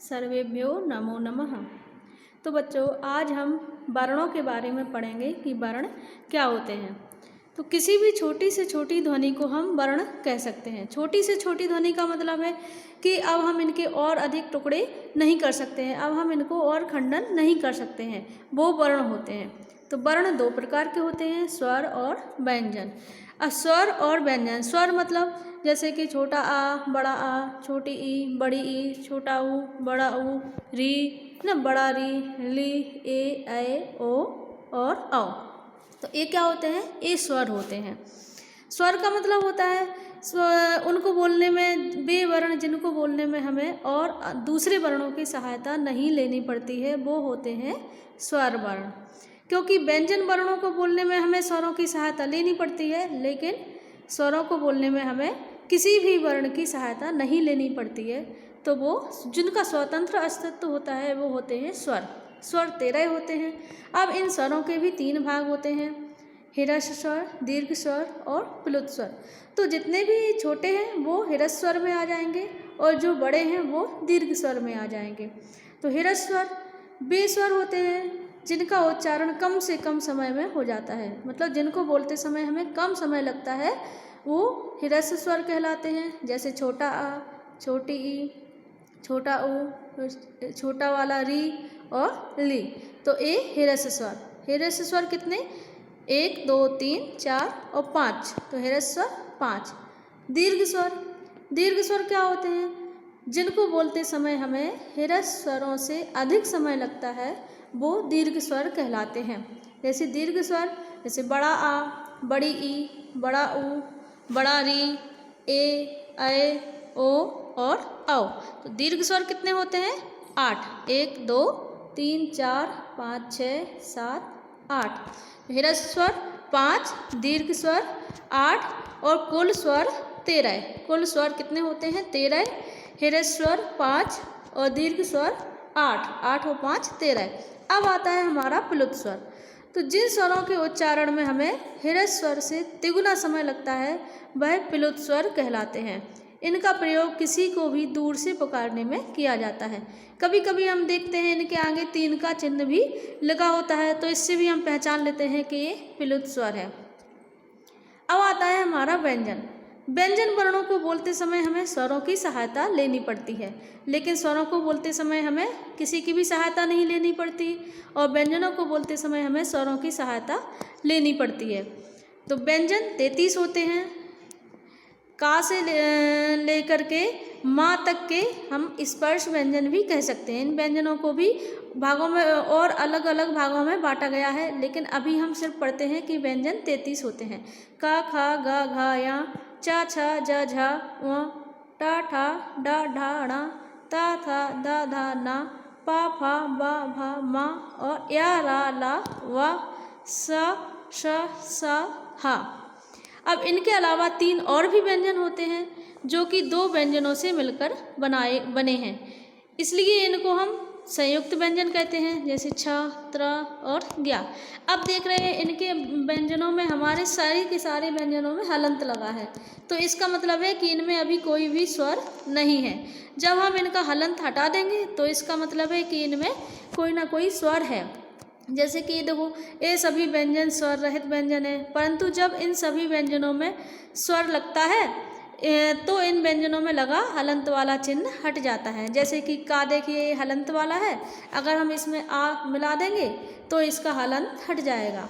सर्वेभ्यो नमो नमः। तो बच्चों, आज हम वर्णों के बारे में पढ़ेंगे कि वर्ण क्या होते हैं। तो किसी भी छोटी से छोटी ध्वनि को हम वर्ण कह सकते हैं। छोटी से छोटी ध्वनि का मतलब है कि अब हम इनके और अधिक टुकड़े नहीं कर सकते हैं, अब हम इनको और खंडन नहीं कर सकते हैं, वो वर्ण होते हैं। तो वर्ण दो प्रकार के होते हैं, स्वर और व्यंजन। स्वर और व्यंजन, स्वर मतलब जैसे कि छोटा आ, बड़ा आ, छोटी ई, बड़ी ई, छोटा ऊ, बड़ा ऊ, री ना, बड़ा री, ली, ए, ओ और औ। तो ये क्या होते हैं? ये स्वर होते हैं। स्वर का मतलब होता है उनको बोलने में, वे वर्ण जिनको बोलने में हमें और दूसरे वर्णों की सहायता नहीं लेनी पड़ती है, वो होते हैं स्वर वर्ण। क्योंकि व्यंजन वर्णों को बोलने में हमें स्वरों की सहायता लेनी पड़ती है, लेकिन स्वरों को बोलने में हमें किसी भी वर्ण की सहायता नहीं लेनी पड़ती है। तो वो जिनका स्वतंत्र अस्तित्व होता है वो होते हैं स्वर। स्वर 13 होते हैं। अब इन स्वरों के भी 3 भाग होते हैं, ह्रस्व स्वर, दीर्घ स्वर और प्लुत स्वर। तो जितने भी छोटे हैं वो ह्रस्व स्वर में आ जाएंगे और जो बड़े हैं वो दीर्घ स्वर में आ जाएंगे। तो ह्रस्व स्वर वे स्वर होते हैं जिनका उच्चारण कम से कम समय में हो जाता है, मतलब जिनको बोलते समय हमें कम समय लगता है, वो ह्रस्व स्वर कहलाते हैं। जैसे छोटा आ, छोटी ई, छोटा ऊ, छोटा वाला री और ली। तो ये ह्रस्व स्वर। ह्रस्व स्वर कितने? 1, 2, 3, 4 और 5। तो ह्रस्व स्वर 5। दीर्घ स्वर, दीर्घ स्वर क्या होते हैं? जिनको बोलते समय हमें ह्रस्व स्वरों से अधिक समय लगता है, वो दीर्घ स्वर कहलाते हैं। जैसे दीर्घ स्वर, जैसे बड़ा आ, बड़ी ई, बड़ा ऊ, बड़ा री, ए, ओ और औ। तो दीर्घ स्वर कितने होते हैं? 8। 1, 2, 3, 4, 5, 6, 7, 8। ह्रस्व स्वर 5, दीर्घ स्वर 8 और कुल स्वर 13। कुल स्वर कितने होते हैं? 13। ह्रस्व स्वर 5 और दीर्घ स्वर 8। 8 और 5 13। अब आता है हमारा प्लुत स्वर। तो जिन स्वरों के उच्चारण में हमें ह्रस्व स्वर से तिगुना समय लगता है, वह प्लुत स्वर कहलाते हैं। इनका प्रयोग किसी को भी दूर से पुकारने में किया जाता है। कभी कभी हम देखते हैं इनके आगे 3 का चिन्ह भी लगा होता है, तो इससे भी हम पहचान लेते हैं कि ये प्लुत स्वर है। अब आता है हमारा व्यंजन। व्यंजन वर्णों को बोलते समय हमें स्वरों की सहायता लेनी पड़ती है, लेकिन स्वरों को बोलते समय हमें किसी की भी सहायता नहीं लेनी पड़ती, और व्यंजनों को बोलते समय हमें स्वरों की सहायता लेनी पड़ती है। तो व्यंजन 33 होते हैं। का से लेकर के माँ तक के हम स्पर्श व्यंजन भी कह सकते हैं। इन व्यंजनों को भी भागों में और अलग अलग भागों में बांटा गया है, लेकिन अभी हम सिर्फ पढ़ते हैं कि व्यंजन 33 होते हैं। का, खा, गा, घा, या, चा, छा, जा, झा, व, टा, ठा, डा, ढा, णा, ता, था, दा, धा, ना, पा, फा, बा, भा, मा और या, रा, ला, वा, सा, श, सा, हा। अब इनके अलावा 3 और भी व्यंजन होते हैं जो कि 2 व्यंजनों से मिलकर बने हैं, इसलिए इनको हम संयुक्त व्यंजन कहते हैं, जैसे छ, त्र और ज्ञा। अब देख रहे हैं इनके व्यंजनों में हमारे सारे के सारे व्यंजनों में हलंत लगा है, तो इसका मतलब है कि इनमें अभी कोई भी स्वर नहीं है। जब हम इनका हलंत हटा देंगे तो इसका मतलब है कि इनमें कोई ना कोई स्वर है। जैसे कि देखो, ये सभी व्यंजन स्वर रहित व्यंजन है, परंतु जब इन सभी व्यंजनों में स्वर लगता है तो इन व्यंजनों में लगा हलंत वाला चिन्ह हट जाता है। जैसे कि का, देखिए हलंत वाला है, अगर हम इसमें आ मिला देंगे तो इसका हलंत हट जाएगा।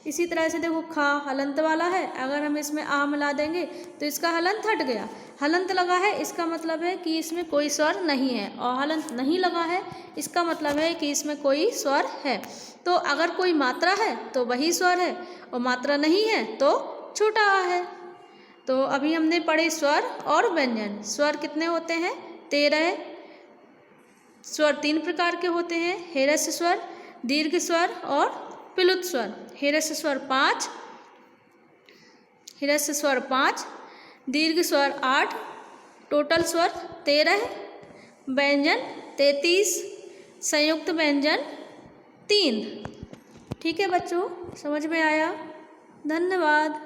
इसी तरह से देखो, खा हलंत वाला है, अगर हम इसमें आ मिला देंगे तो इसका हलंत हट गया। हलंत लगा है इसका मतलब है कि इसमें कोई स्वर नहीं है, और हलंत नहीं लगा है इसका मतलब है कि इसमें कोई स्वर है। तो अगर कोई मात्रा है तो वही स्वर है, और मात्रा नहीं है तो छोटा आ है। तो अभी हमने पढ़े स्वर और व्यंजन। स्वर कितने होते हैं? 13। स्वर 3 प्रकार के होते हैं, ह्रस्व स्वर, दीर्घ स्वर और प्लुत स्वर। ह्रस्व स्वर 5, ह्रस्व स्वर 5, दीर्घ स्वर 8, टोटल स्वर 13, व्यंजन 33, संयुक्त व्यंजन 3। ठीक है बच्चों, समझ में आया? धन्यवाद।